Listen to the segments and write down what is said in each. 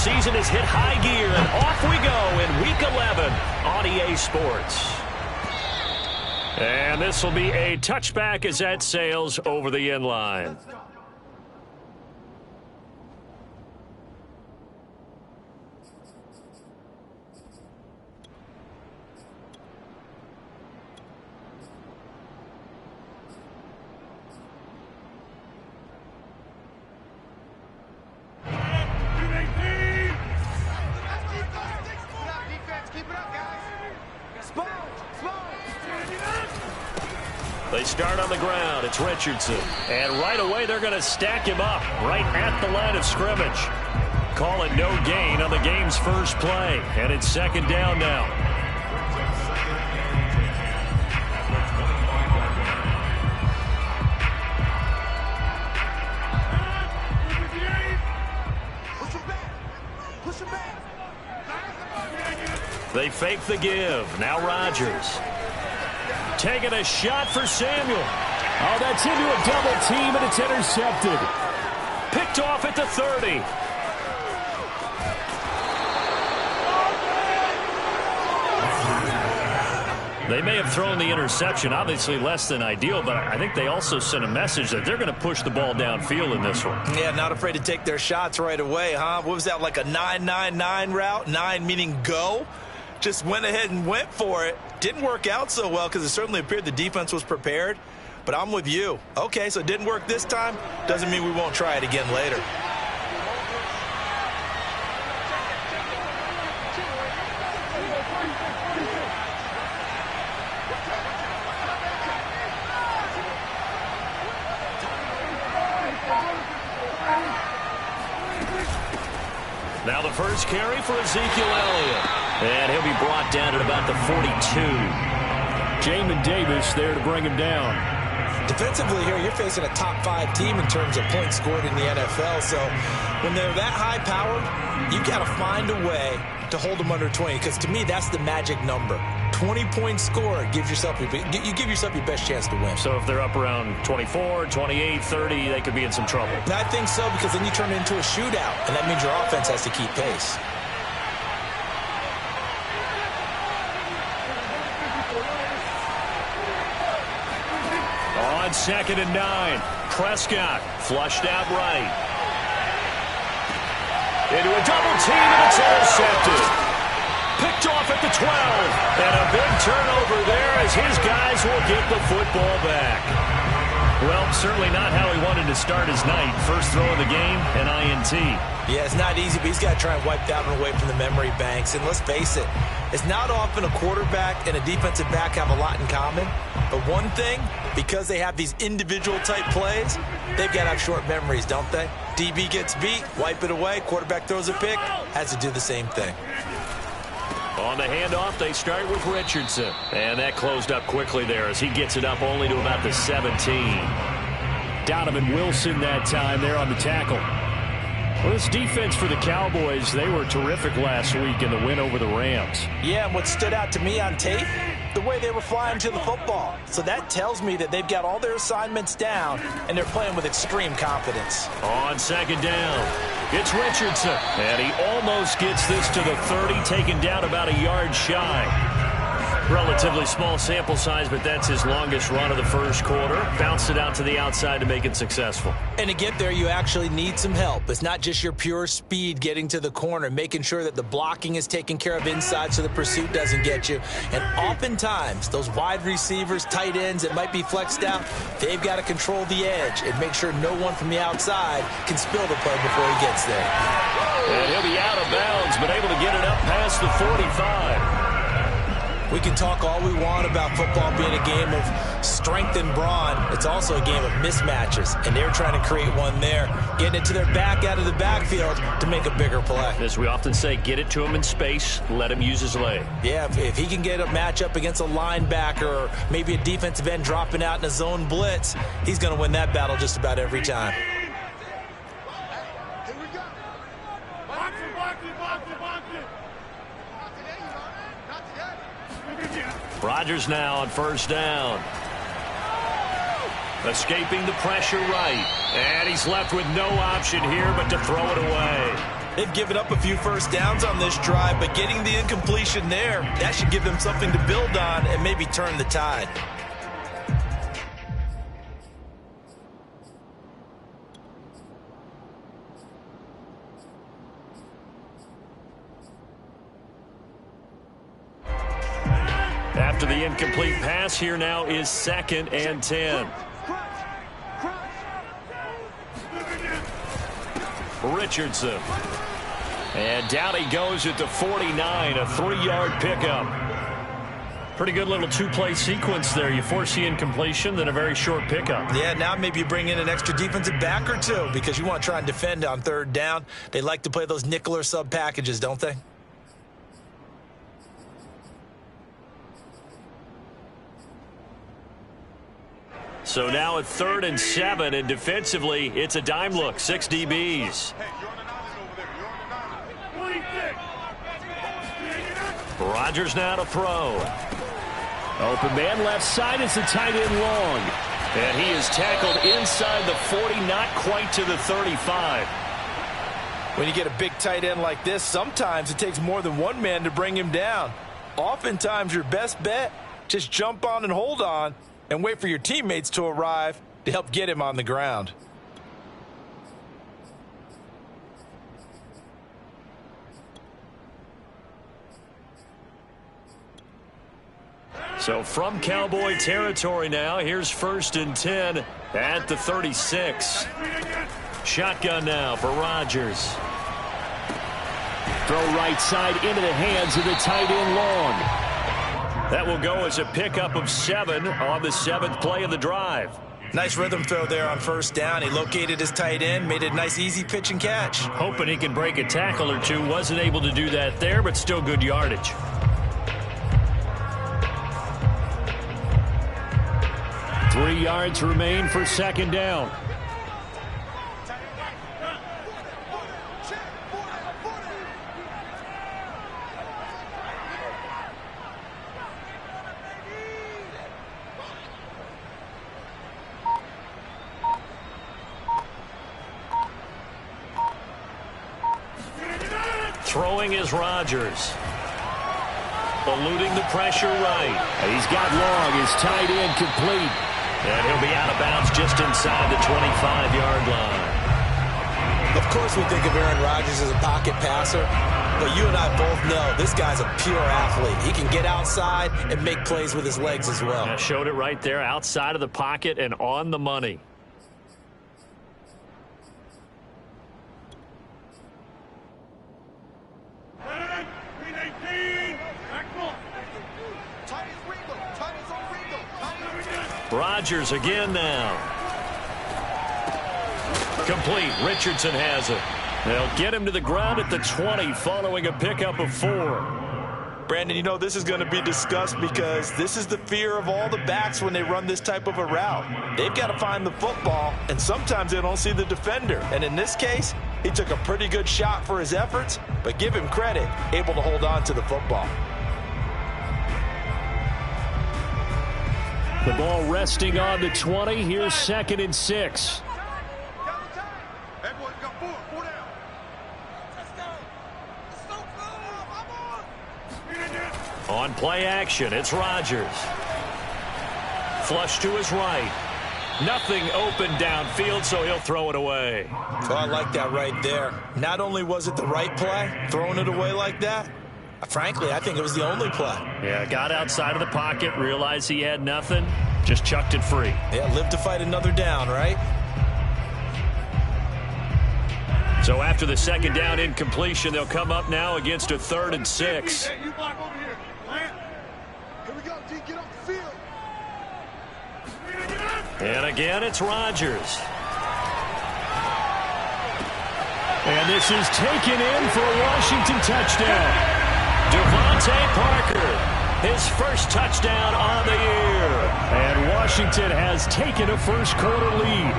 season has hit high gear, and off we go in Week 11 on EA Sports. And this will be a touchback as that sails over the end line. They start on the ground. It's Richardson. And right away, they're going to stack him up right at the line of scrimmage. Call it no gain on the game's first play. And it's second down now. They fake the give. Now Rodgers. Taking a shot for Samuel. Oh, that's into a double team, and it's intercepted. Picked off at the 30. They may have thrown the interception, obviously less than ideal, but I think they also sent a message that they're going to push the ball downfield in this one. Yeah, not afraid to take their shots right away, huh? What was that, like a 9-9-9 route? 9 meaning go? Just went ahead and went for it. Didn't work out so well because it certainly appeared the defense was prepared. But I'm with you. Okay, so it didn't work this time. Doesn't mean we won't try it again later. Now the first carry for Ezekiel Elliott. And he'll be brought down at about the 42. Jamin Davis there to bring him down. Defensively here, you're facing a top 5 team in terms of points scored in the NFL. So when they're that high-powered, you've got to find a way to hold them under 20. Because to me, that's the magic number. 20-point score gives yourself you give yourself your best chance to win. So if they're up around 24, 28, 30, they could be in some trouble. I think so, because then you turn it into a shootout, and that means your offense has to keep pace. On 2nd and 9, Prescott flushed out right. Into a double team, and it's intercepted. Picked off at the 12. And a big turnover there as his guys will get the football back. Well, certainly not how he wanted to start his night. First throw of the game, an INT. Yeah, it's not easy, but he's got to try and wipe that one away from the memory banks. And let's face it, it's not often a quarterback and a defensive back have a lot in common. But one thing, because they have these individual type plays, they've got to have short memories, don't they? DB gets beat, wipe it away, quarterback throws a pick, has to do the same thing. On the handoff, they start with Richardson. And that closed up quickly there as he gets it up only to about the 17. Donovan Wilson that time there on the tackle. Well, this defense for the Cowboys, they were terrific last week in the win over the Rams. Yeah, and what stood out to me on tape, the way they were flying to the football. So that tells me that they've got all their assignments down, and they're playing with extreme confidence. On 2nd down, it's Richardson. And he almost gets this to the 30, taken down about a yard shy. Relatively small sample size, but that's his longest run of the first quarter. Bounced it out to the outside to make it successful. And to get there, you actually need some help. It's not just your pure speed getting to the corner, making sure that the blocking is taken care of inside so the pursuit doesn't get you. And oftentimes, those wide receivers, tight ends that might be flexed out, they've got to control the edge and make sure no one from the outside can spill the play before he gets there. And he'll be out of bounds, but able to get it up past the 45. We can talk all we want about football being a game of strength and brawn. It's also a game of mismatches, and they're trying to create one there, getting it to their back out of the backfield to make a bigger play. As we often say, get it to him in space, let him use his leg. Yeah, if he can get a matchup against a linebacker or maybe a defensive end dropping out in a zone blitz, he's going to win that battle just about every time. Rodgers now on 1st down. Escaping the pressure right. And he's left with no option here but to throw it away. They've given up a few first downs on this drive, but getting the incompletion there, that should give them something to build on and maybe turn the tide. After the incomplete pass, here now is 2nd and 10. Richardson. And down he goes at the 49, a 3-yard pickup. Pretty good little two-play sequence there. You force the incompletion, then a very short pickup. Yeah, now maybe you bring in an extra defensive back or two because you want to try and defend on 3rd down. They like to play those nickel or sub packages, don't they? So now at 3rd and 7, and defensively, it's a dime look, 6 DBs. Rodgers now to throw. Open man left side is the tight end long. And he is tackled inside the 40, not quite to the 35. When you get a big tight end like this, sometimes it takes more than one man to bring him down. Oftentimes, your best bet, just jump on and hold on and wait for your teammates to arrive to help get him on the ground. So from Cowboy territory now, here's 1st and 10 at the 36. Shotgun now for Rodgers. Throw right side into the hands of the tight end long. That will go as a pickup of 7 on the 7th play of the drive. Nice rhythm throw there on 1st down. He located his tight end, made it a nice easy pitch and catch. Hoping he can break a tackle or two. Wasn't able to do that there, but still good yardage. Three yards remain for 2nd down. Throwing is Rodgers. Eluding the pressure right. He's got long. His tight end complete. And he'll be out of bounds just inside the 25-yard line. Of course we think of Aaron Rodgers as a pocket passer, but you and I both know this guy's a pure athlete. He can get outside and make plays with his legs as well. Yeah, showed it right there, outside of the pocket and on the money. Rodgers again now. Complete. Richardson has it. They'll get him to the ground at the 20 following a pickup of 4. Brandon, you know this is going to be discussed because this is the fear of all the backs when they run this type of a route. They've got to find the football, and sometimes they don't see the defender. And in this case, he took a pretty good shot for his efforts, but give him credit, able to hold on to the football. The ball resting on the 20. Here's 2nd and 6. On play action, it's Rodgers. Flush to his right. Nothing open downfield, so he'll throw it away. Oh, I like that right there. Not only was it the right play, throwing it away like that, frankly, I think it was the only play. Yeah, got outside of the pocket, realized he had nothing, just chucked it free. Yeah, live to fight another down, right? So after the 2nd down incompletion, they'll come up now against a 3rd and 6. Hey, you block over here. Here we go, D. Get off the field. And again, it's Rodgers. And this is taken in for a Washington touchdown. Devontae Parker, his first touchdown on the year. And Washington has taken a first-quarter lead.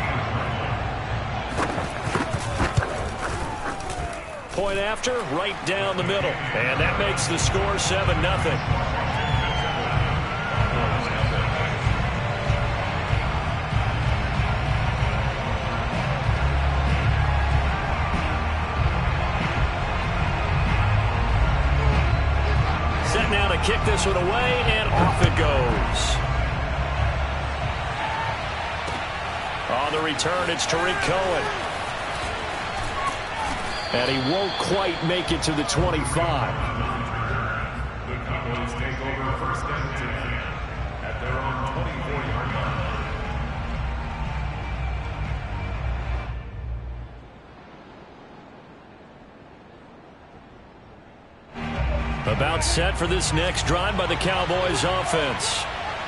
Point after, right down the middle. And that makes the score 7-0. kick this one away, and off it goes. On the return, it's Tariq Cohen. And he won't quite make it to the 25. The Cowboys take over first and 10 at their own 24-yard line. About set for this next drive by the Cowboys offense.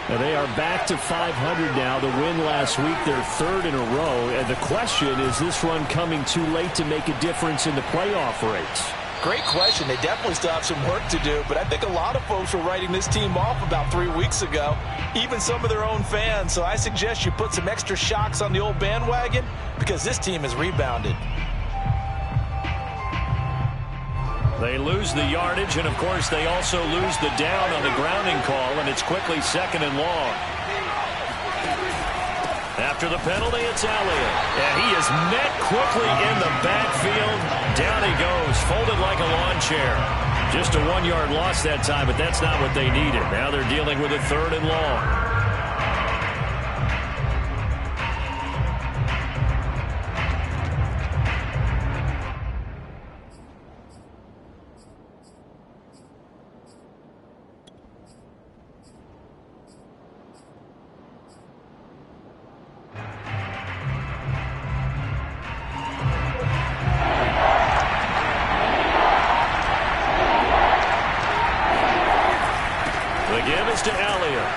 Now they are back to 500 now. The win last week, their third in a row. And the question, is this run coming too late to make a difference in the playoff race? Great question. They definitely still have some work to do, but I think a lot of folks were writing this team off about 3 weeks ago, even some of their own fans. So I suggest you put some extra shocks on the old bandwagon because this team has rebounded. They lose the yardage, and of course they also lose the down on the grounding call, and it's quickly 2nd and long. After the penalty, it's Elliott. And he is met quickly in the backfield. Down he goes, folded like a lawn chair. Just a 1-yard loss that time, but that's not what they needed. Now they're dealing with a 3rd and long. To Elliott.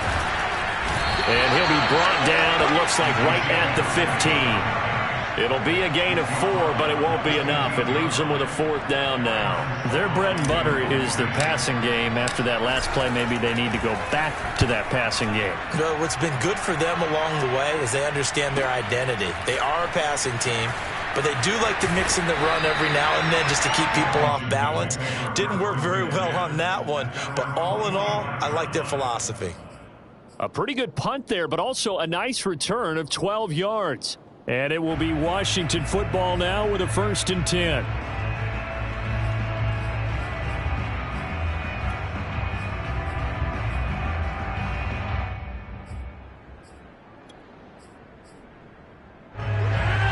And he'll be brought down, it looks like, right at the 15. It'll be a gain of 4, but it won't be enough. It leaves them with a 4th down now. Their bread and butter is their passing game. After that last play, maybe they need to go back to that passing game. Well, what's been good for them along the way is they understand their identity. They are a passing team, but they do like to mix in the run every now and then just to keep people off balance. Didn't work very well on that one, but all in all, I like their philosophy. A pretty good punt there, but also a nice return of 12 yards. And it will be Washington football now with a 1st and 10.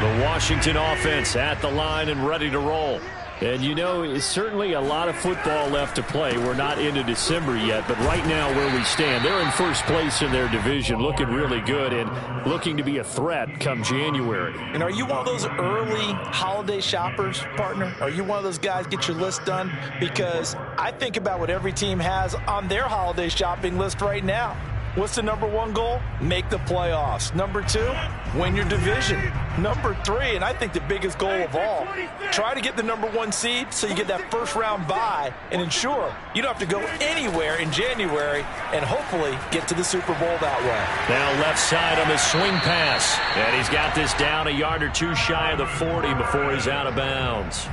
The Washington offense at the line and ready to roll. And, you know, it's certainly a lot of football left to play. We're not into December yet, but right now where we stand, they're in first place in their division, looking really good and looking to be a threat come January. And are you one of those early holiday shoppers, partner? Are you one of those guys get your list done? Because I think about what every team has on their holiday shopping list right now. What's the number 1 goal? Make the playoffs. Number 2, win your division. Number 3, and I think the biggest goal of all, try to get the number 1 seed so you get that first-round bye and ensure you don't have to go anywhere in January and hopefully get to the Super Bowl that way. Now left side on the swing pass. And he's got this down a yard or 2 shy of the 40 before he's out of bounds.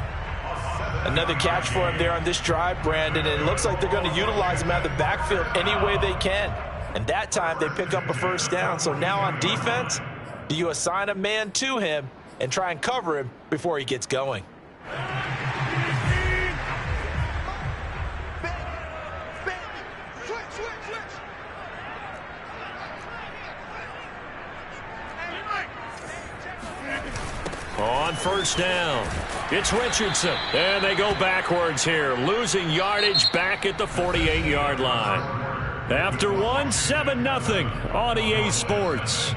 Another catch for him there on this drive, Brandon, and it looks like they're going to utilize him out of the backfield any way they can. And that time they pick up a 1st down. So now on defense, do you assign a man to him and try and cover him before he gets going? On 1st down, it's Richardson. And they go backwards here, losing yardage back at the 48-yard line. After 1, 7-0 on EA Sports.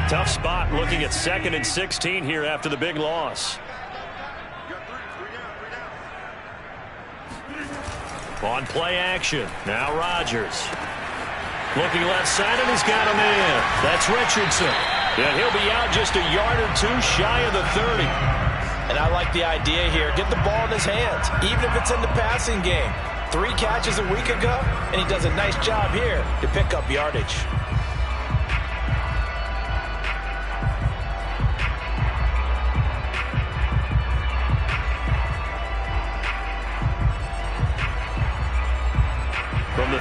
Tough spot looking at 2nd and 16 here after the big loss. On play action. Now Rodgers. Looking left side, and he's got him in. That's Richardson. And he'll be out just a yard or 2 shy of the 30. And I like the idea here. Get the ball in his hands, even if it's in the passing game. 3 catches a week ago, and he does a nice job here to pick up yardage.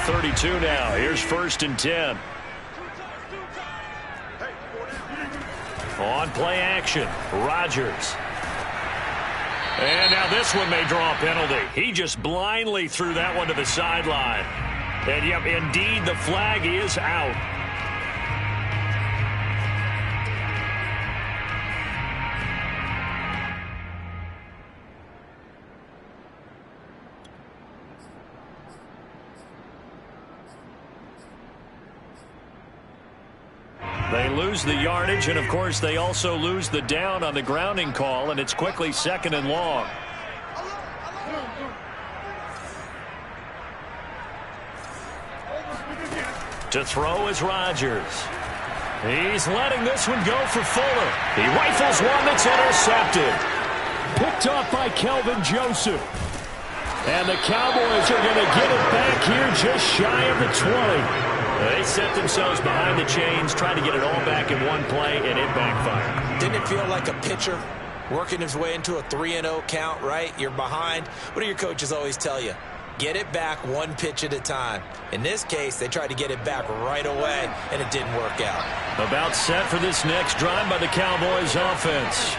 32 now. Here's 1st and 10. On play action, Rodgers. And now this one may draw a penalty. He just blindly threw that one to the sideline. And, yep, indeed, the flag is out. They lose the yardage, and, of course, they also lose the down on the grounding call, and it's quickly 2nd and long. To throw is Rodgers. He's letting this one go for Fuller. He rifles one that's intercepted. Picked off by Kelvin Joseph. And the Cowboys are going to get it back here just shy of the 20. They set themselves behind the chains, trying to get it all back in one play, and it backfired. Didn't it feel like a pitcher working his way into a 3-0 count, right? You're behind. What do your coaches always tell you? Get it back one pitch at a time. In this case, they tried to get it back right away, and it didn't work out. About set for this next drive by the Cowboys offense.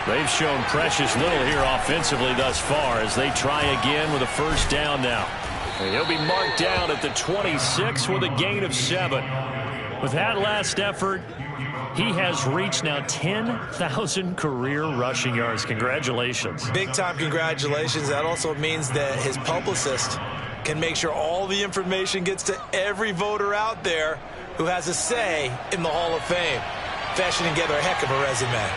They've shown precious little here offensively thus far as they try again with a 1st down now. And he'll be marked down at the 26 with a gain of 7. With that last effort, he has reached now 10,000 career rushing yards. Congratulations. Big-time congratulations. That also means that his publicist can make sure all the information gets to every voter out there who has a say in the Hall of Fame. Fashioning together a heck of a resume.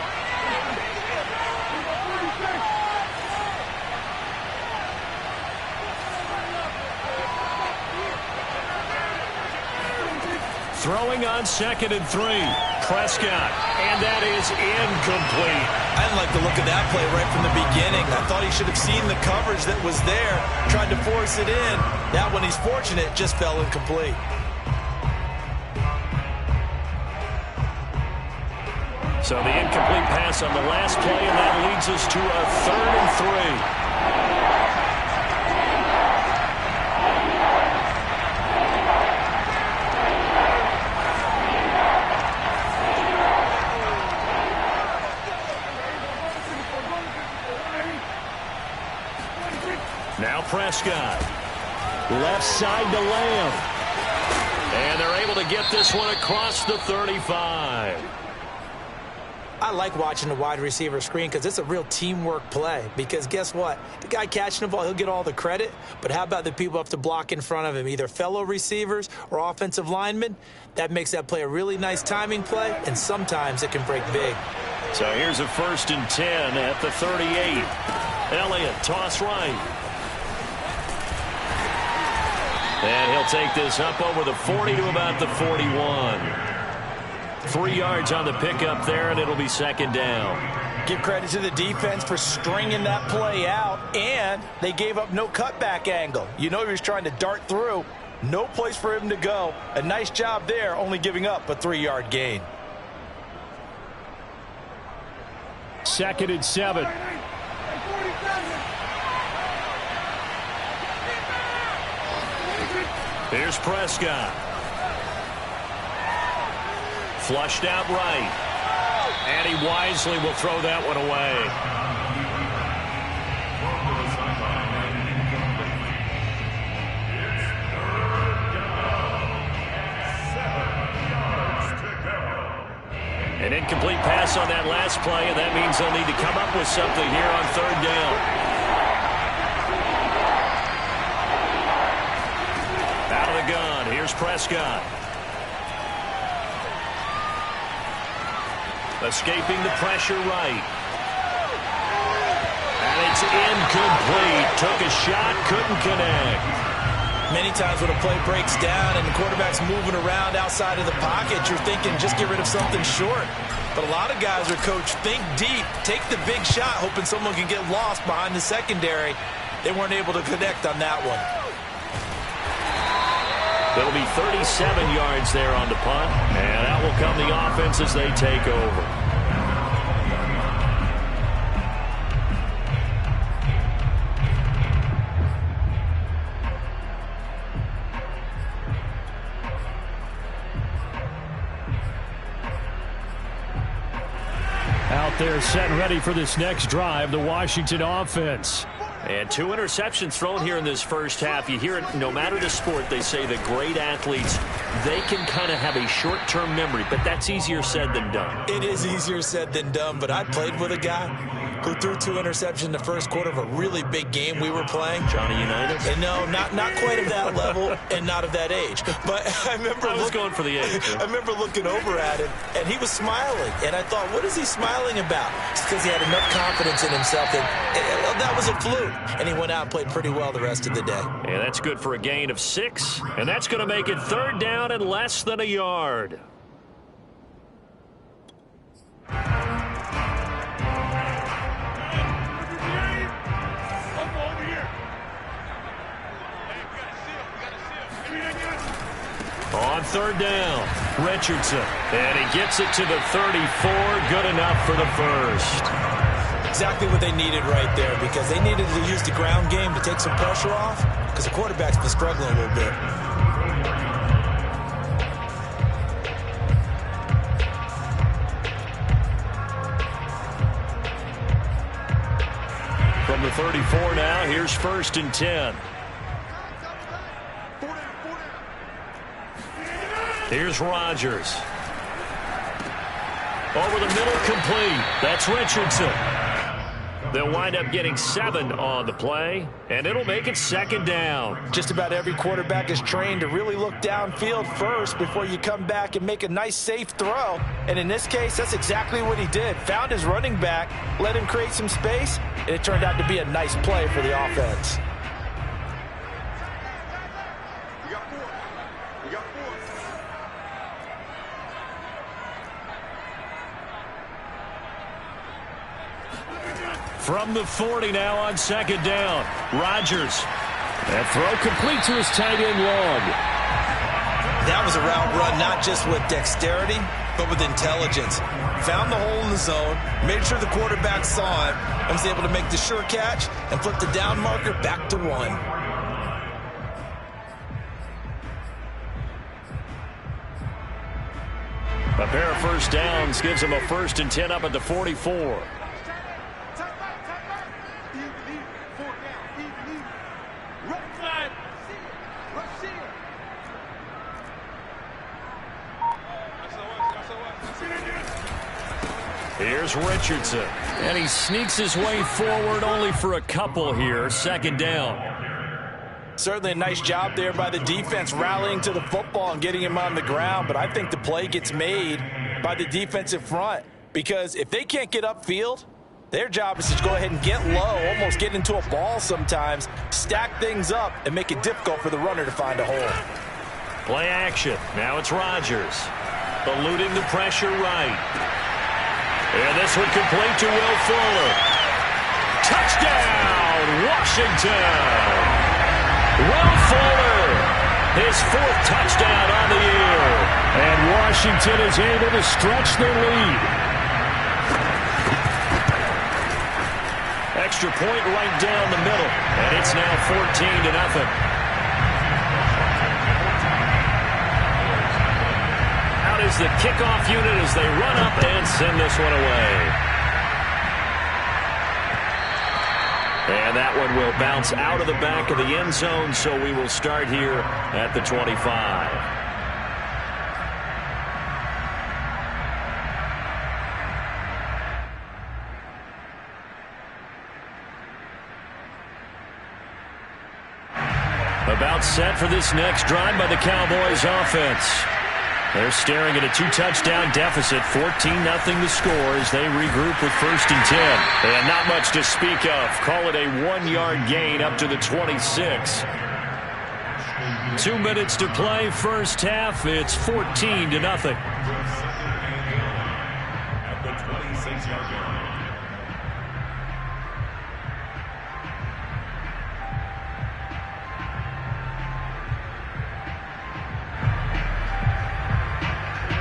Throwing on 2nd and 3. Prescott. And that is incomplete. I didn't like the look of that play right from the beginning. I thought he should have seen the coverage that was there, tried to force it in. That one, he's fortunate, just fell incomplete. So the incomplete pass on the last play, and that leads us to a 3rd and 3. Now Prescott. Left side to Lamb. And they're able to get this one across the 35. I like watching the wide receiver screen because it's a real teamwork play. Because guess what? The guy catching the ball, he'll get all the credit. But how about the people up to block in front of him, either fellow receivers or offensive linemen? That makes that play a really nice timing play, and sometimes it can break big. So here's a 1st and 10 at the 38. Elliott, toss right. And he'll take this up over the 40 to about the 41. 3 yards on the pickup there, and it'll be 2nd down. Give credit to the defense for stringing that play out, and they gave up no cutback angle. You know he was trying to dart through. No place for him to go. A nice job there, only giving up a 3-yard gain. 2nd and 7. Here's Prescott. Flushed out right. And he wisely will throw that one away. An incomplete pass on that last play, and that means they'll need to come up with something here on 3rd down. Out of the gun, here's Prescott. Escaping the pressure right. And it's incomplete. Took a shot, couldn't connect. Many times when a play breaks down and the quarterback's moving around outside of the pocket, you're thinking just get rid of something short. But a lot of guys are coached, think deep, take the big shot, hoping someone can get lost behind the secondary. They weren't able to connect on that one. It'll be 37 yards there on the punt, and that will come the offense as they take over. They're set and ready for this next drive, the Washington offense. And 2 interceptions thrown here in this first half. You hear it, no matter the sport, they say the great athletes, they can kind of have a short-term memory, but that's easier said than done. It is easier said than done, but I played with a guy who threw 2 interceptions in the first quarter of a really big game we were playing. Johnny Unitas? And no, not quite of that level and not of that age. But I was going for the age. I remember looking over at him, and he was smiling. And I thought, what is he smiling about? It's because he had enough confidence in himself that was a fluke. And he went out and played pretty well the rest of the day. And that's good for a gain of 6. And that's going to make it 3rd down and less than a yard. On 3rd down, Richardson. And he gets it to the 34. Good enough for the first. Exactly what they needed right there, because they needed to use the ground game to take some pressure off, because the quarterback's been struggling a little bit. From the 34 now, here's 1st and 10. Here's Rodgers. Over the middle, complete. That's Richardson. They'll wind up getting 7 on the play, and it'll make it 2nd down. Just about every quarterback is trained to really look downfield first before you come back and make a nice, safe throw. And in this case, that's exactly what he did. Found his running back, let him create some space, and it turned out to be a nice play for the offense. From the 40 now on 2nd down, Rodgers. That throw complete to his tight end Long. That was a route run, not just with dexterity, but with intelligence. Found the hole in the zone, made sure the quarterback saw it, and was able to make the sure catch and flip the down marker back to 1. A pair of first downs gives him a 1st and 10 up at the 44. Here's Richardson, and he sneaks his way forward only for a couple here. 2nd down. Certainly a nice job there by the defense rallying to the football and getting him on the ground, but I think the play gets made by the defensive front, because if they can't get upfield, their job is to go ahead and get low, almost get into a ball sometimes, stack things up, and make it difficult for the runner to find a hole. Play action. Now it's Rodgers. Eluding the pressure right. And this one complete to Will Fuller. Touchdown, Washington! Will Fuller, his 4th touchdown on the year. And Washington is able to stretch their lead. Extra point right down the middle. And it's now 14-0. Is the kickoff unit as they run up and send this one away. And that one will bounce out of the back of the end zone, so we will start here at the 25. About set for this next drive by the Cowboys offense. They're staring at a 2-touchdown deficit, 14-0 the score as they regroup with 1st and 10. And not much to speak of. Call it a 1-yard gain up to the 26. 2 minutes to play, 1st half. It's 14-0. At the 26-yard line.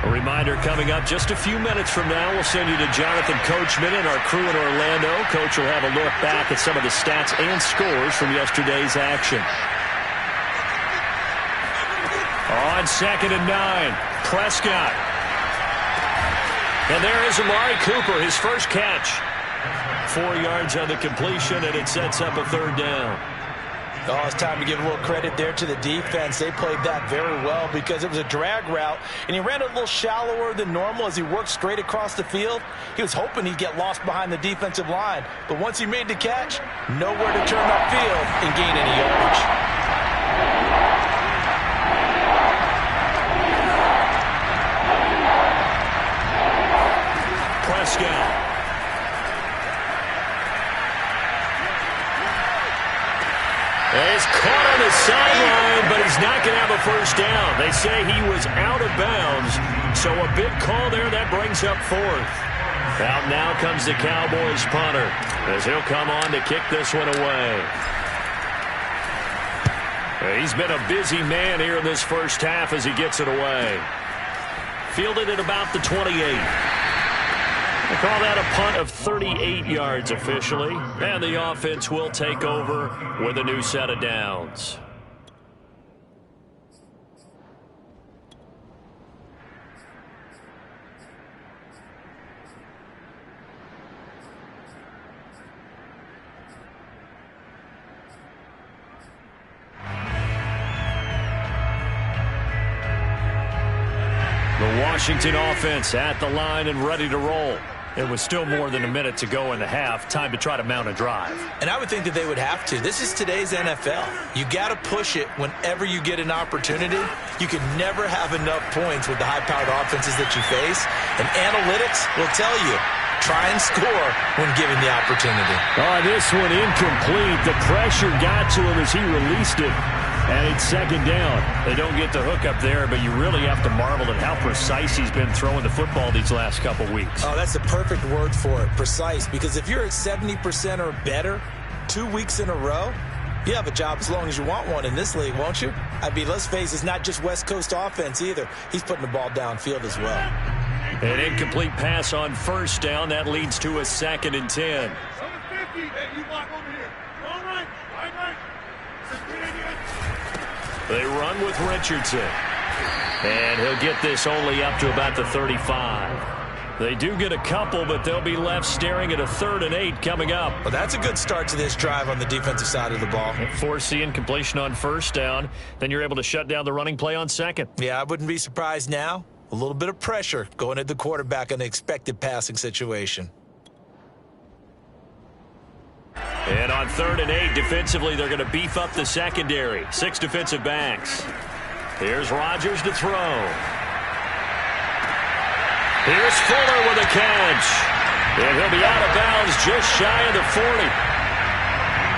A reminder coming up just a few minutes from now. We'll send you to Jonathan Coachman and our crew in Orlando. Coach will have a look back at some of the stats and scores from yesterday's action. On 2nd and 9, Prescott. And there is Amari Cooper, his first catch. 4 yards on the completion, and it sets up a third down. Oh, it's time to give a little credit there to the defense. They played that very well because it was a drag route, and he ran a little shallower than normal as he worked straight across the field. He was hoping he'd get lost behind the defensive line, but once he made the catch, nowhere to turn upfield and gain any yardage. Prescott. He's caught on the sideline, but he's not going to have a first down. They say he was out of bounds, so a big call there that brings up fourth. Out now comes the Cowboys punter as he'll come on to kick this one away. He's been a busy man here in this first half as he gets it away. Fielded at about the 28. They call that a punt of 38 yards officially, and the offense will take over with a new set of downs. The Washington offense at the line and ready to roll. It was still more than a minute to go in the half. Time to try to mount a drive. And I would think that they would have to. This is today's NFL. You got to push it whenever you get an opportunity. You can never have enough points with the high-powered offenses that you face. And analytics will tell you, try and score when given the opportunity. Oh, this one incomplete. The pressure got to him as he released it. And it's second down. They don't get the hook up there, but you really have to marvel at how precise he's been throwing the football these last couple weeks. Oh, that's the perfect word for it, precise. Because if you're at 70% or better 2 weeks in a row, you have a job as long as you want one in this league, won't you? I mean, let's face it, it's not just West Coast offense either. He's putting the ball downfield as well. An incomplete pass on first down. That leads to a 2nd and 10. They run with Richardson. And he'll get this only up to about the 35. They do get a couple, but they'll be left staring at a 3rd and 8 coming up. Well, that's a good start to this drive on the defensive side of the ball. Force the incompletion on first down. Then you're able to shut down the running play on second. Yeah, I wouldn't be surprised now. A little bit of pressure going at the quarterback in an expected passing situation. And on 3rd and 8, defensively, they're going to beef up the secondary. 6 defensive backs. Here's Rodgers to throw. Here's Fuller with a catch. And he'll be out of bounds just shy of the 40.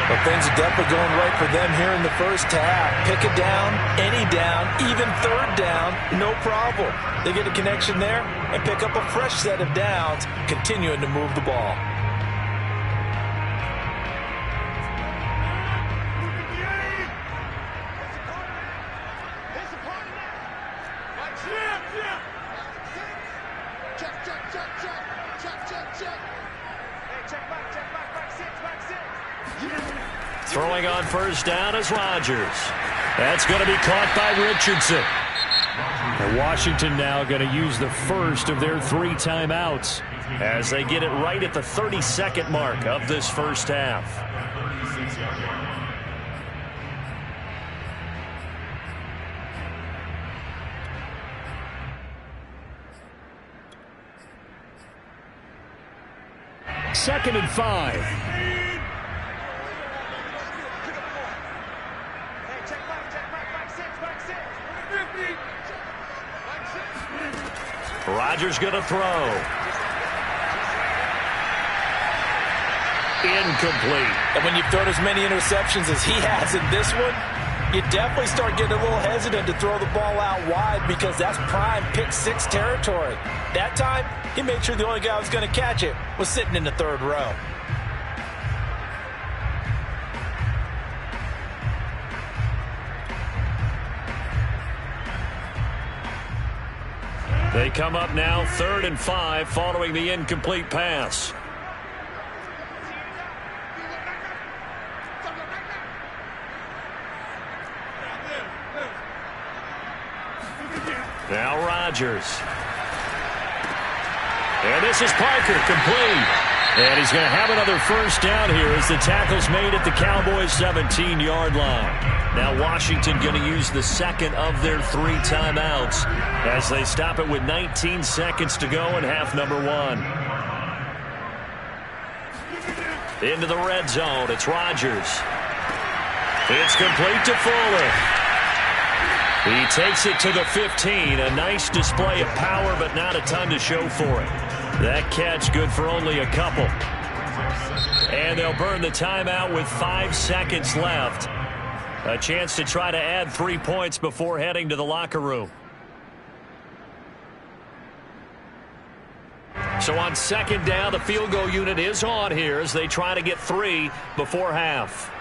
Well, things are definitely going right for them here in the first half. Pick a down, any down, even 3rd down, no problem. They get a connection there and pick up a fresh set of downs, continuing to move the ball. Throwing on first down is Rodgers. That's going to be caught by Richardson. And Washington now going to use the first of their 3 timeouts as they get it right at the 32nd mark of this first half. Second and 5. Rodgers going to throw. Incomplete. And when you've thrown as many interceptions as he has in this one, you definitely start getting a little hesitant to throw the ball out wide because that's prime pick 6 territory. That time, he made sure the only guy who was going to catch it was sitting in the 3rd row. They come up now 3rd and 5 following the incomplete pass. Now Rodgers. And this is Parker, complete. And he's going to have another first down here as the tackle's made at the Cowboys' 17-yard line. Now Washington going to use the second of their 3 timeouts as they stop it with 19 seconds to go in half number 1. Into the red zone, it's Rodgers. It's complete to Fuller. He takes it to the 15. A nice display of power, but not a ton to show for it. That catch good for only a couple. And they'll burn the timeout with 5 seconds left. A chance to try to add 3 points before heading to the locker room. So on second down, the field goal unit is on here as they try to get 3 before half.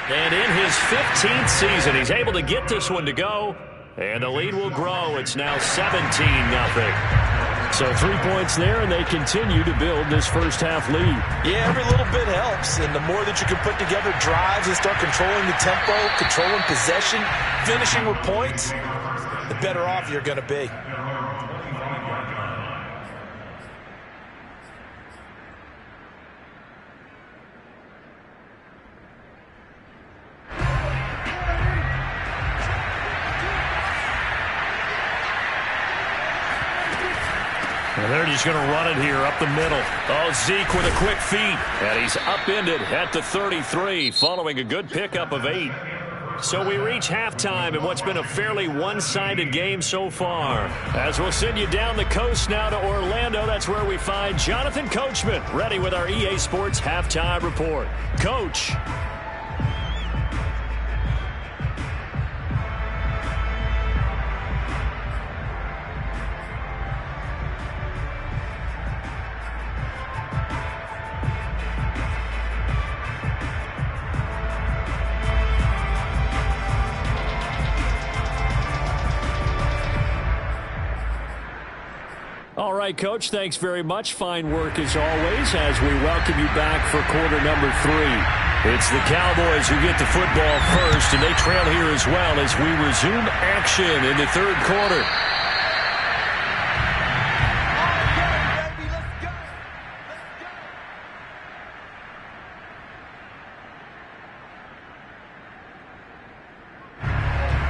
And in his 15th season, he's able to get this one to go. And the lead will grow. It's now 17-0. So 3 points there, and they continue to build this first half lead. Yeah, every little bit helps. And the more that you can put together drives and start controlling the tempo, controlling possession, finishing with points, the better off you're going to be. And they're just going to run it here up the middle. Oh, Zeke with a quick feed. And he's upended at the 33 following a good pickup of 8. So we reach halftime in what's been a fairly one-sided game so far. As we'll send you down the coast now to Orlando, that's where we find Jonathan Coachman ready with our EA Sports Halftime Report. Coach. All right, Coach, thanks very much. Fine work as always as we welcome you back for quarter number 3. It's the Cowboys who get the football first, and they trail here as well as we resume action in the third quarter.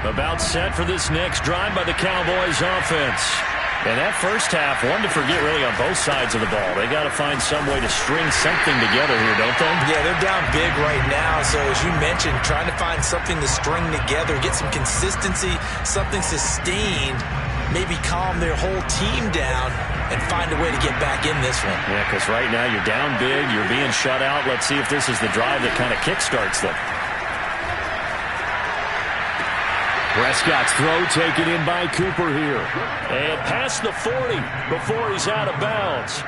About set for this next drive by the Cowboys offense. And that first half, one to forget really on both sides of the ball. They got to find some way to string something together here, don't they? Yeah, they're down big right now. So as you mentioned, trying to find something to string together, get some consistency, something sustained, maybe calm their whole team down and find a way to get back in this one. Yeah, because right now you're down big, you're being shut out. Let's see if this is the drive that kind of kickstarts them. Prescott's throw taken in by Cooper here. And past the 40 before he's out of bounds.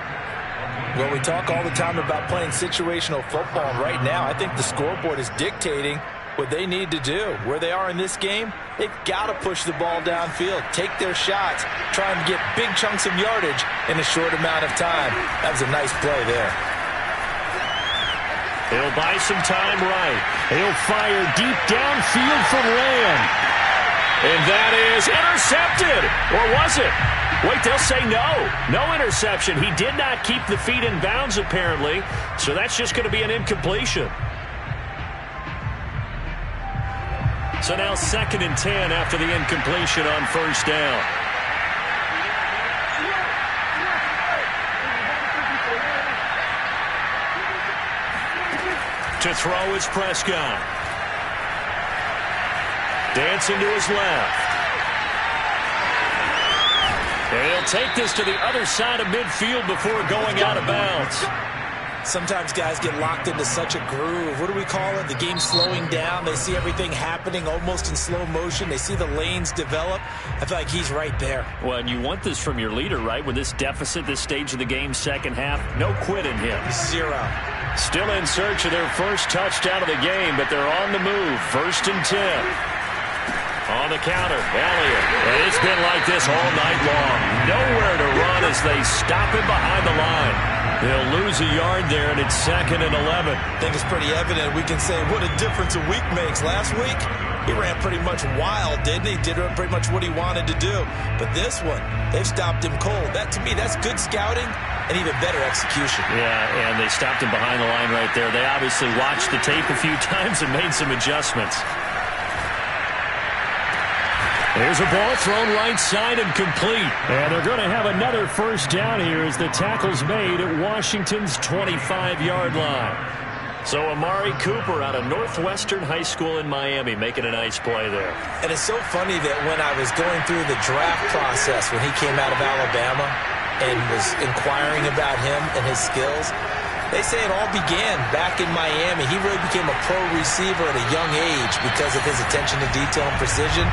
Well, we talk all the time about playing situational football. Right now, I think the scoreboard is dictating what they need to do. Where they are in this game, they've got to push the ball downfield, take their shots, try and get big chunks of yardage in a short amount of time. That was a nice play there. He'll buy some time right. He'll fire deep downfield from Lamb. And that is intercepted. Or was it? Wait, they'll say no. No interception. He did not keep the feet in bounds, apparently. So that's just going to be an incompletion. So now 2nd and 10 after the incompletion on first down. To throw is Prescott. Dancing to his left. And he'll take this to the other side of midfield before going out of bounds. Sometimes guys get locked into such a groove. What do we call it? The game slowing down. They see everything happening almost in slow motion. They see the lanes develop. I feel like he's right there. Well, and you want this from your leader, right? With this deficit, this stage of the game, second half, no quit in him. 0. Still in search of their first touchdown of the game, but they're on the move. 1st and 10. On the counter, Elliott. And it's been like this all night long. Nowhere to run as they stop him behind the line. They'll lose a yard there, and it's 2nd and 11. I think it's pretty evident. We can say what a difference a week makes. Last week, he ran pretty much wild, didn't he? Did pretty much what he wanted to do. But this one, they've stopped him cold. That, to me, that's good scouting and even better execution. Yeah, and they stopped him behind the line right there. They obviously watched the tape a few times and made some adjustments. There's a ball thrown right side and complete. And they're going to have another first down here as the tackle's made at Washington's 25-yard line. So Amari Cooper out of Northwestern High School in Miami making a nice play there. And it's so funny that when I was going through the draft process when he came out of Alabama and was inquiring about him and his skills, they say it all began back in Miami. He really became a pro receiver at a young age because of his attention to detail and precision.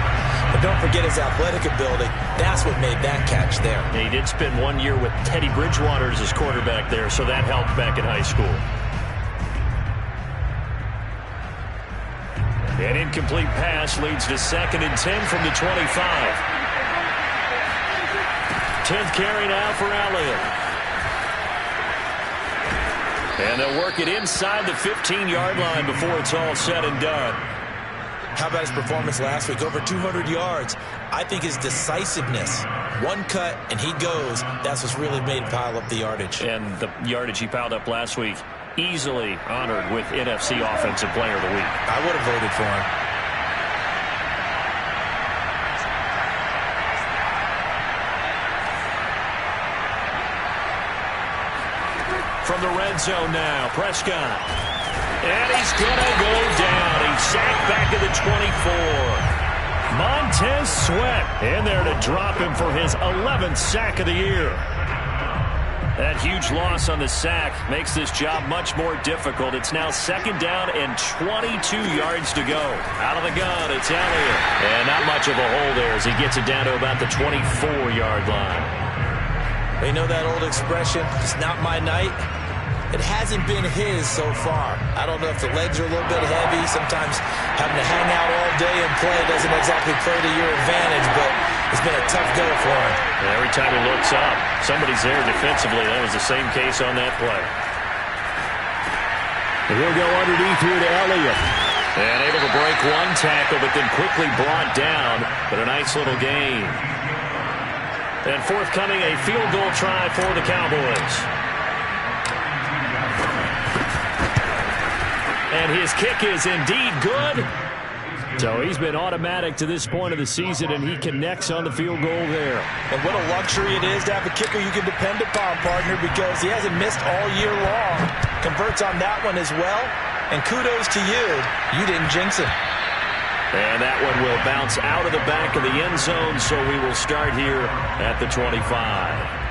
But don't forget his athletic ability. That's what made that catch there. He did spend 1 year with Teddy Bridgewater as his quarterback there, so that helped back in high school. An incomplete pass leads to 2nd and 10 from the 25. 10th carry now for Elliott. And they'll work it inside the 15-yard line before it's all said and done. How about his performance last week? Over 200 yards. I think his decisiveness, one cut and he goes, that's what's really made him pile up the yardage. And the yardage he piled up last week, easily honored with NFC Offensive Player of the Week. I would have voted for him. From the red zone now, Prescott. And he's going to go down. He's sacked back at the 24. Montez Sweat in there to drop him for his 11th sack of the year. That huge loss on the sack makes this job much more difficult. It's now 2nd down and 22 yards to go. Out of the gun, it's Elliott. And not much of a hole there as he gets it down to about the 24-yard line. You know that old expression, it's not my night? It hasn't been his so far. I don't know if the legs are a little bit heavy. Sometimes having to hang out all day and play doesn't exactly play to your advantage, but it's been a tough go for him. And every time he looks up, somebody's there defensively. That was the same case on that play. And he'll go underneath here to Elliott. And able to break one tackle, but then quickly brought down. But a nice little gain. And forthcoming, a field goal try for the Cowboys. And his kick is indeed good. So he's been automatic to this point of the season, and he connects on the field goal there. And what a luxury it is to have a kicker you can depend upon, partner, because he hasn't missed all year long. Converts on that one as well. And kudos to you. You didn't jinx him. And that one will bounce out of the back of the end zone, so we will start here at the 25.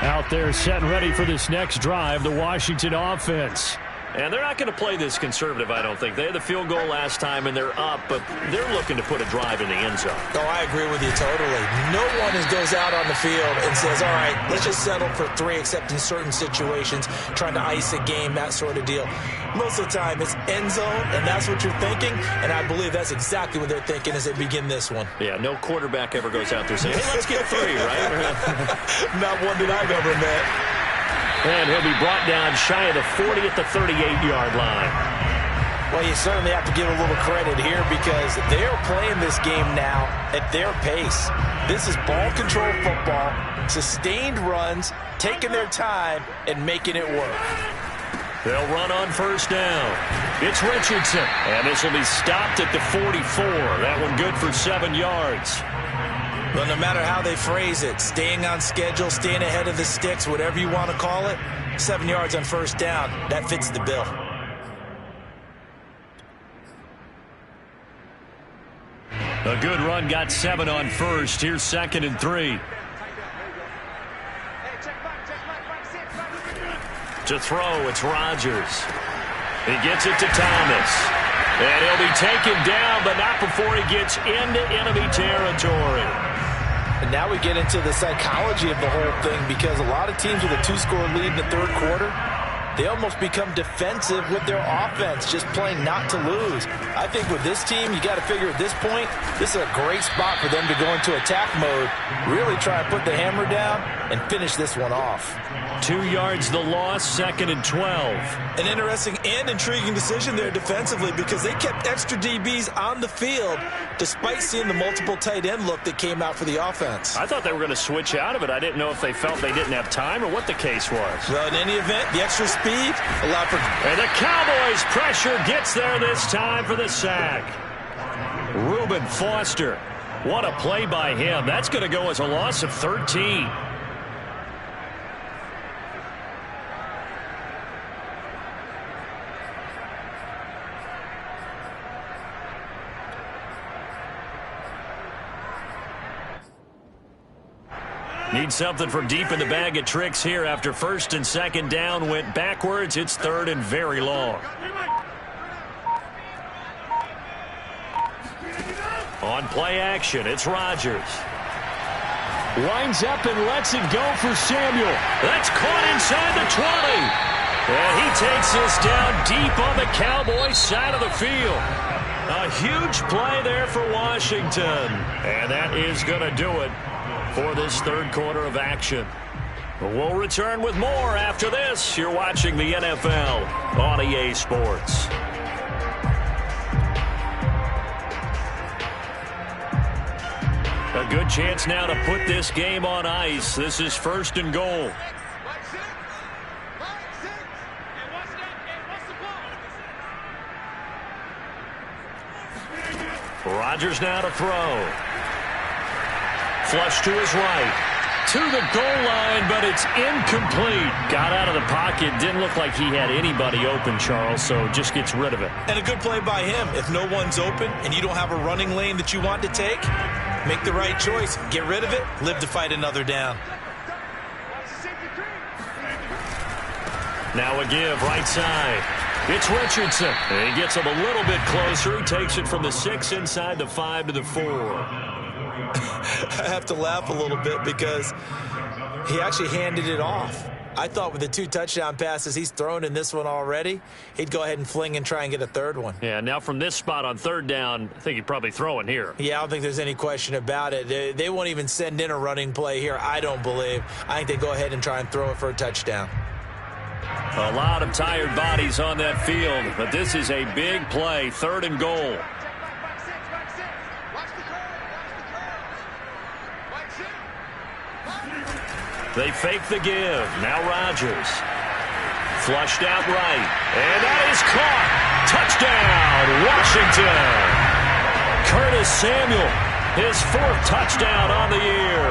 Out there set and ready for this next drive, the Washington offense. And they're not going to play this conservative, I don't think. They had the field goal last time, and they're up, but they're looking to put a drive in the end zone. Oh, I agree with you totally. No one goes out on the field and says, all right, let's just settle for 3, except in certain situations, trying to ice a game, that sort of deal. Most of the time, it's end zone, and that's what you're thinking, and I believe that's exactly what they're thinking as they begin this one. Yeah, no quarterback ever goes out there saying, hey, let's get 3, right? Not one that I've ever met. And he'll be brought down shy of the 40 at the 38-yard line. Well, you certainly have to give a little credit here because they're playing this game now at their pace. This is ball control football, sustained runs, taking their time, and making it work. They'll run on first down. It's Richardson. And this will be stopped at the 44. That one good for 7 yards. Well, no matter how they phrase it, staying on schedule, staying ahead of the sticks, whatever you want to call it, 7 yards on first down, that fits the bill. A good run got 7 on first. Here's 2nd and 3. To throw, it's Rodgers. He gets it to Thomas. And he'll be taken down, but not before he gets into enemy territory. And now we get into the psychology of the whole thing because a lot of teams with a 2-score lead in the third quarter, they almost become defensive with their offense, just playing not to lose. I think with this team, you got to figure at this point, this is a great spot for them to go into attack mode, really try and put the hammer down and finish this one off. 2 yards the loss, 2nd and 12. An interesting and intriguing decision there defensively because they kept extra DBs on the field despite seeing the multiple tight end look that came out for the offense. I thought they were going to switch out of it. I didn't know if they felt they didn't have time or what the case was. Well, in any event, the extra speed allowed for... And the Cowboys' pressure gets there this time for the sack. Reuben Foster. What a play by him. That's going to go as a loss of 13. Need something from deep in the bag of tricks here after 1st and 2nd down went backwards. It's 3rd and very long. On play action, it's Rodgers. Winds up and lets it go for Samuel. That's caught inside the 20. And he takes this down deep on the Cowboys side of the field. A huge play there for Washington. And that is going to do it for this 3rd quarter of action. We'll return with more after this. You're watching the NFL on EA Sports. A good chance now to put this game on ice. This is 1st and goal. Rodgers now to throw. Flush to his right. To the goal line, but it's incomplete. Got out of the pocket. Didn't look like he had anybody open, Charles, so just gets rid of it. And a good play by him. If no one's open and you don't have a running lane that you want to take, make the right choice. Get rid of it. Live to fight another down. Now a give, right side. It's Richardson. And he gets him a little bit closer. He takes it from the 6 inside the 5 to the 4. I have to laugh a little bit because he actually handed it off. I thought with the 2 touchdown passes he's thrown in this one already, he'd go ahead and fling and try and get a 3rd one. Yeah, now from this spot on 3rd down, I think he'd probably throw it here. Yeah, I don't think there's any question about it. They won't even send in a running play here, I don't believe. I think they go ahead and try and throw it for a touchdown. A lot of tired bodies on that field, but this is a big play, 3rd and goal. They fake the give. Now Rodgers. Flushed out right. And that is caught. Touchdown, Washington. Curtis Samuel, his 4th touchdown on the year.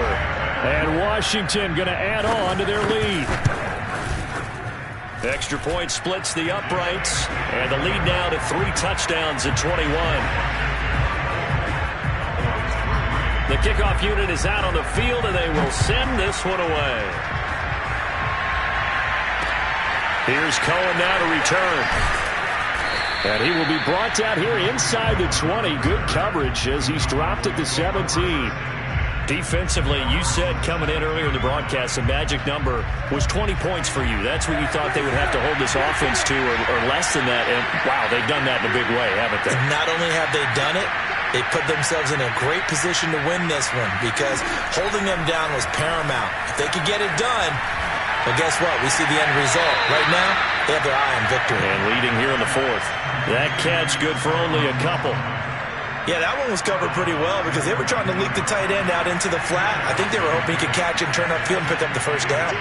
And Washington going to add on to their lead. Extra point splits the uprights. And the lead now to 3 touchdowns at 21. The kickoff unit is out on the field, and they will send this one away. Here's Cohen now to return. And he will be brought out here inside the 20. Good coverage as he's dropped at the 17. Defensively, you said coming in earlier in the broadcast, the magic number was 20 points for you. That's what you thought they would have to hold this offense to, or less than that. And, wow, they've done that in a big way, haven't they? And not only have they done it, they put themselves in a great position to win this one because holding them down was paramount. If they could get it done, well, guess what? We see the end result. Right now, they have their eye on victory. And leading here in the 4th. That catch good for only a couple. Yeah, that one was covered pretty well because they were trying to leak the tight end out into the flat. I think they were hoping he could catch it and turn upfield and pick up the 1st down.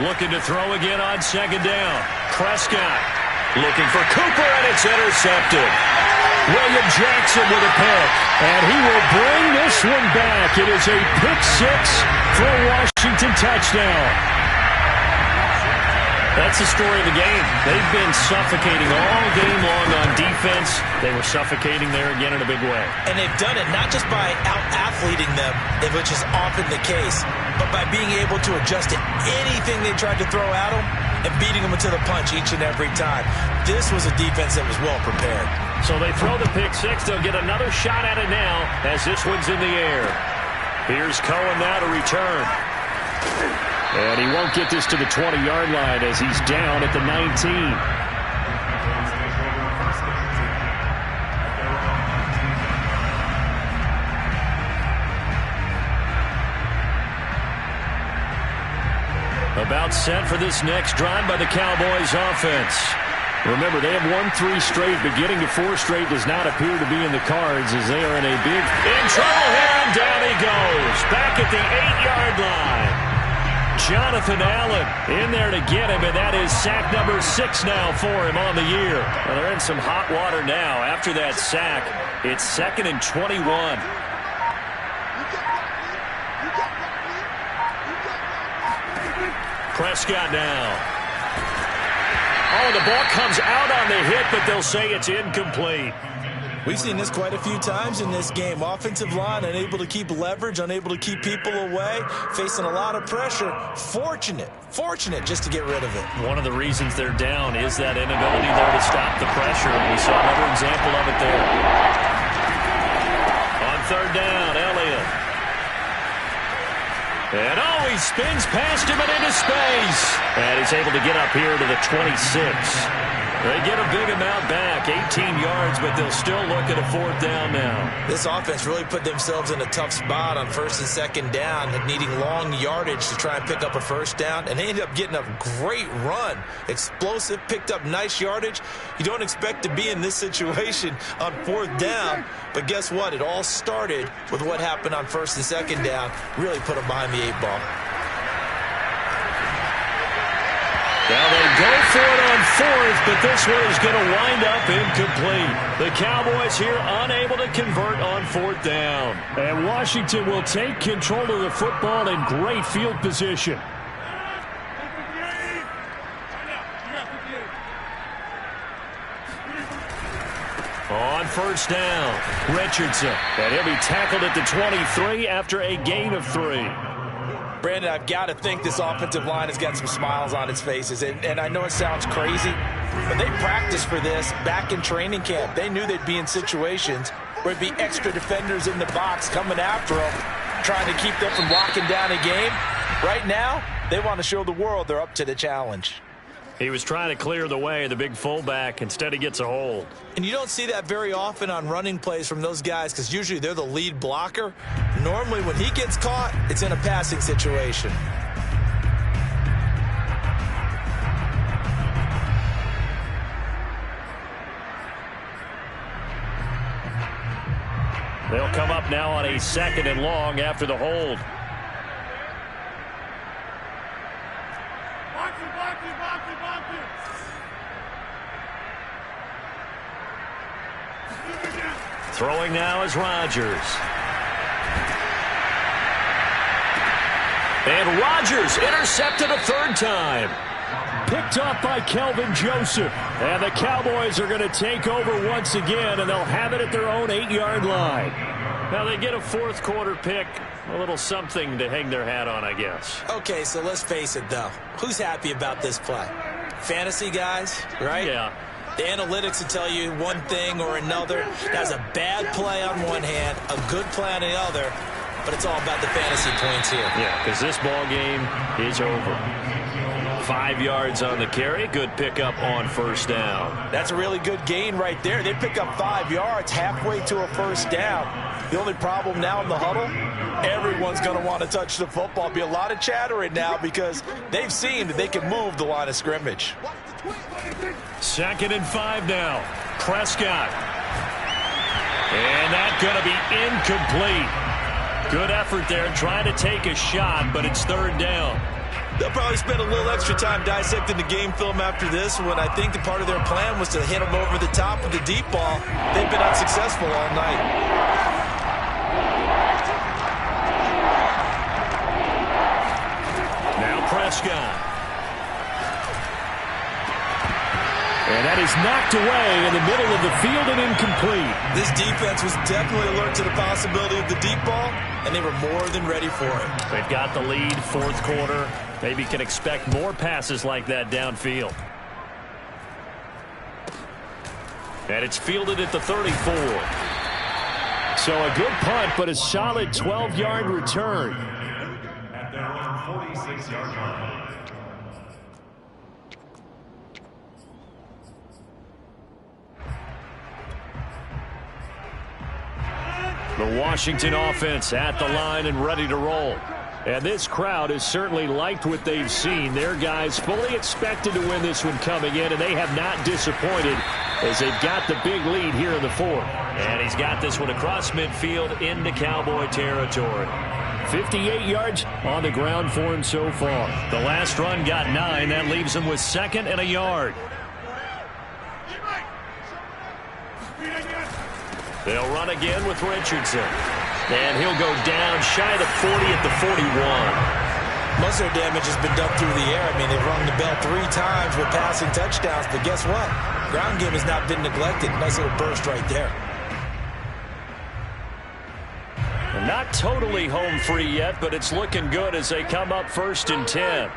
Looking to throw again on 2nd down. Prescott looking for Cooper, and it's intercepted. William Jackson with a pick, and he will bring this one back. It is a pick 6 for a Washington touchdown. That's the story of the game. They've been suffocating all game long on defense. They were suffocating there again in a big way. And they've done it not just by out-athleting them, which is often the case, but by being able to adjust to anything they tried to throw at them and beating them into the punch each and every time. This was a defense that was well prepared. So they throw the pick 6. They'll get another shot at it now as this one's in the air. Here's Cohen now to return. And he won't get this to the 20-yard line as he's down at the 19. About set for this next drive by the Cowboys offense. Remember, they have won 3 straight, but getting to 4 straight does not appear to be in the cards as they are in trouble here, and down he goes. Back at the 8-yard line. Jonathan Allen in there to get him, and that is sack number 6 now for him on the year. Well, they're in some hot water now. After that sack, it's 2nd and 21. Prescott now. Oh, the ball comes out on the hit, but they'll say it's incomplete. We've seen this quite a few times in this game. Offensive line unable to keep leverage, unable to keep people away, facing a lot of pressure. Fortunate just to get rid of it. One of the reasons they're down is that inability there to stop the pressure. We saw another example of it there. On 3rd down, Elliott. And he spins past him and into space. And he's able to get up here to the 26. They get a big amount back, 18 yards, but they'll still look at a 4th down now. This offense really put themselves in a tough spot on 1st and 2nd down, needing long yardage to try and pick up a 1st down, and they ended up getting a great run. Explosive, picked up nice yardage. You don't expect to be in this situation on 4th down, but guess what? It all started with what happened on 1st and 2nd down. Really put them behind the 8 ball. Now they go for it on 4th, but this one is going to wind up incomplete. The Cowboys here unable to convert on 4th down. And Washington will take control of the football in great field position. On 1st down, Richardson. And he'll be tackled at the 23 after a gain of 3. Brandon, I've got to think this offensive line has got some smiles on its faces. And I know it sounds crazy, but they practiced for this back in training camp. They knew they'd be in situations where it'd be extra defenders in the box coming after them, trying to keep them from locking down a game. Right now, they want to show the world they're up to the challenge. He was trying to clear the way, the big fullback. Instead, he gets a hold. And you don't see that very often on running plays from those guys because usually they're the lead blocker. Normally, when he gets caught, it's in a passing situation. They'll come up now on a 2nd and long after the hold. Throwing now is Rodgers. And Rodgers intercepted a 3rd time. Picked off by Kelvin Joseph. And the Cowboys are going to take over once again, and they'll have it at their own 8-yard line. Now they get a 4th quarter pick. A little something to hang their hat on, I guess. Okay, so let's face it, though. Who's happy about this play? Fantasy guys, right? Yeah. The analytics will tell you one thing or another. That's a bad play on one hand, a good play on the other, but it's all about the fantasy points here. Yeah, because this ball game is over. 5 yards on the carry. Good pickup on 1st down. That's a really good gain right there. They pick up 5 yards halfway to a 1st down. The only problem now in the huddle, everyone's going to want to touch the football. Be a lot of chattering now because they've seen that they can move the line of scrimmage. 2nd and 5 now. Prescott. And that's going to be incomplete. Good effort there trying to take a shot, but it's 3rd down. They'll probably spend a little extra time dissecting the game film after this one. I think the part of their plan was to hit them over the top with the deep ball. They've been unsuccessful all night. Now Prescott. And that is knocked away in the middle of the field and incomplete. This defense was definitely alert to the possibility of the deep ball, and they were more than ready for it. They've got the lead, 4th quarter. Maybe can expect more passes like that downfield. And it's fielded at the 34. So a good punt, but a solid 12-yard return. At their own 40 26-yard line. The Washington offense at the line and ready to roll. And this crowd has certainly liked what they've seen. Their guys fully expected to win this one coming in, and they have not disappointed as they've got the big lead here in the fourth. And he's got this one across midfield into Cowboy territory. 58 yards on the ground for him so far. The last run got 9. That leaves him with 2nd and a yard. They'll run again with Richardson. And he'll go down shy of the 40 at the 41. Most of their damage has been done through the air. I mean, they've rung the bell 3 times with passing touchdowns, but guess what? Ground game has not been neglected. Nice little burst right there. And not totally home free yet, but it's looking good as they come up 1st and 10.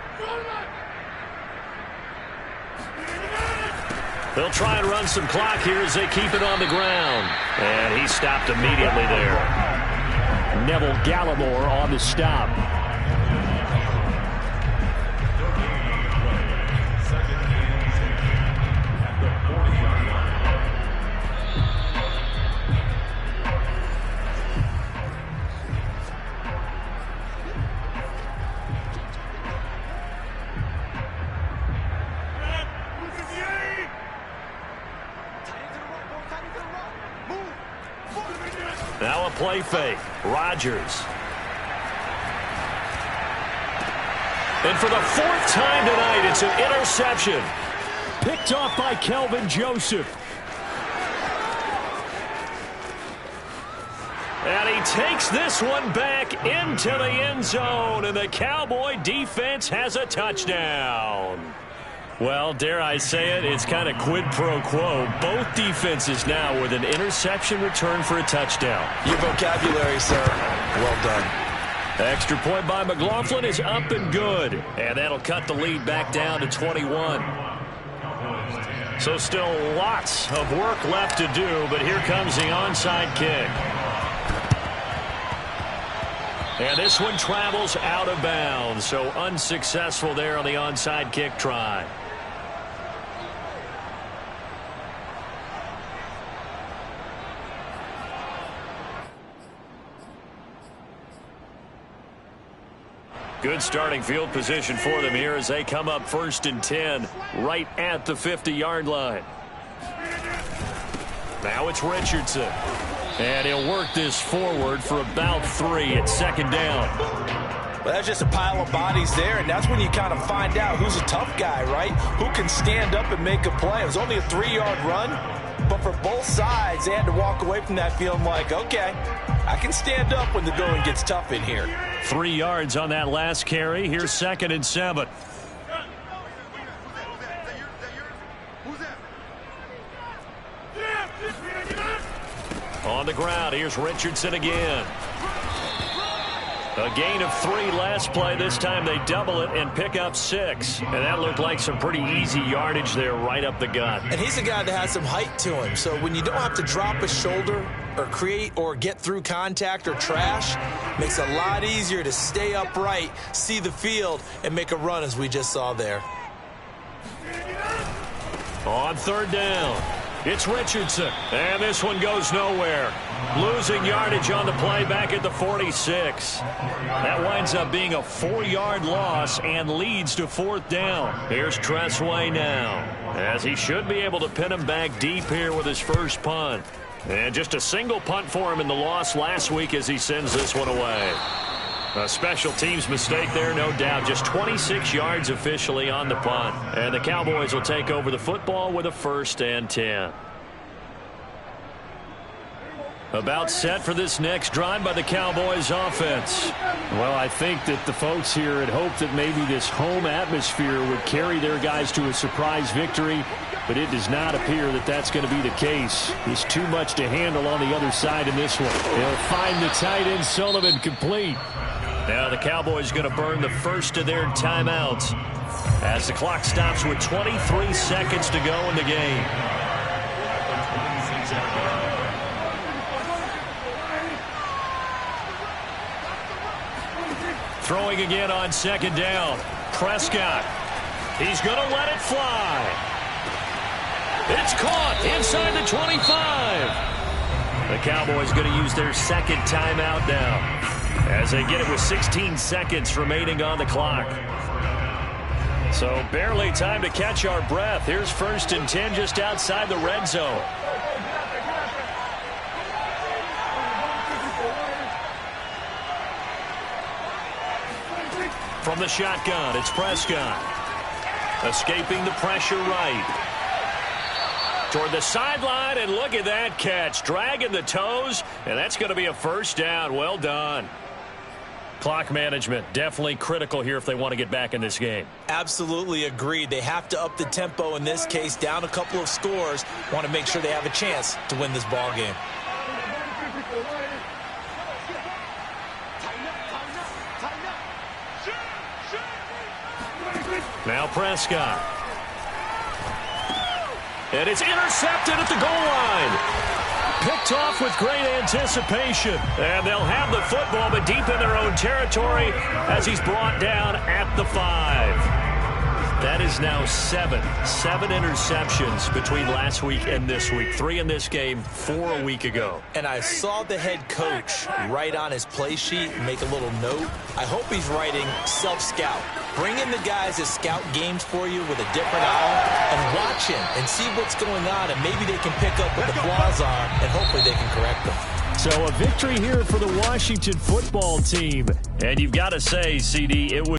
They'll try and run some clock here as they keep it on the ground. And he stopped immediately there. Neville Gallimore on the stop. Now a play fake. Rodgers. And for the 4th time tonight, it's an interception. Picked off by Kelvin Joseph. And he takes this one back into the end zone, and the Cowboy defense has a touchdown. Well, dare I say it, it's kind of quid pro quo. Both defenses now with an interception return for a touchdown. Your vocabulary, sir. Well done. Extra point by McLaughlin is up and good. And that'll cut the lead back down to 21. So still lots of work left to do, but here comes the onside kick. And this one travels out of bounds, so unsuccessful there on the onside kick try. Good starting field position for them here as they come up 1st and 10 right at the 50-yard line. Now it's Richardson. And he'll work this forward for about 3 at 2nd down. Well, that's just a pile of bodies there, and that's when you kind of find out who's a tough guy, right? Who can stand up and make a play. It was only a 3-yard run, but for both sides, they had to walk away from that feeling like, okay, I can stand up when the going gets tough in here. 3 yards on that last carry. Here's 2nd and 7. On the ground, here's Richardson again. A gain of 3 last play. This time they double it and pick up 6. And that looked like some pretty easy yardage there right up the gut. And he's a guy that has some height to him. So when you don't have to drop a shoulder or create or get through contact or trash, makes it a lot easier to stay upright, see the field, and make a run as we just saw there. On 3rd down, it's Richardson. And this one goes nowhere. Losing yardage on the play back at the 46. That winds up being a 4-yard loss and leads to 4th down. Here's Tressway now, as he should be able to pin him back deep here with his first punt. And just a single punt for him in the loss last week as he sends this one away. A special teams mistake there, no doubt. Just 26 yards officially on the punt. And the Cowboys will take over the football with a 1st and 10. About set for this next drive by the Cowboys offense. Well, I think that the folks here had hoped that maybe this home atmosphere would carry their guys to a surprise victory, but it does not appear that that's going to be the case. There's too much to handle on the other side in this one. They'll find the tight end Sullivan complete. Now the Cowboys going to burn the first of their timeouts as the clock stops with 23 seconds to go in the game. Throwing again on second down. Prescott. He's going to let it fly. It's caught inside the 25. The Cowboys going to use their second timeout now as they get it with 16 seconds remaining on the clock. So barely time to catch our breath. Here's 1st and 10 just outside the red zone. From the shotgun, it's Prescott. Escaping the pressure right. Toward the sideline, and look at that catch. Dragging the toes, and that's going to be a first down. Well done. Clock management, definitely critical here if they want to get back in this game. Absolutely agreed. They have to up the tempo in this case, down a couple of scores. Want to make sure they have a chance to win this ball game. Now Prescott. And it's intercepted at the goal line. Picked off with great anticipation. And they'll have the football, but deep in their own territory as he's brought down at the 5. That is now 7 interceptions between last week and this week. 3 in this game, 4 a week ago. And I saw the head coach write on his play sheet and make a little note. I hope he's writing self-scout. Bring in the guys that scout games for you with a different eye and watch him and see what's going on, and maybe they can pick up what the flaws are, and hopefully they can correct them. So a victory here for the Washington football team. And you've got to say, CD, it was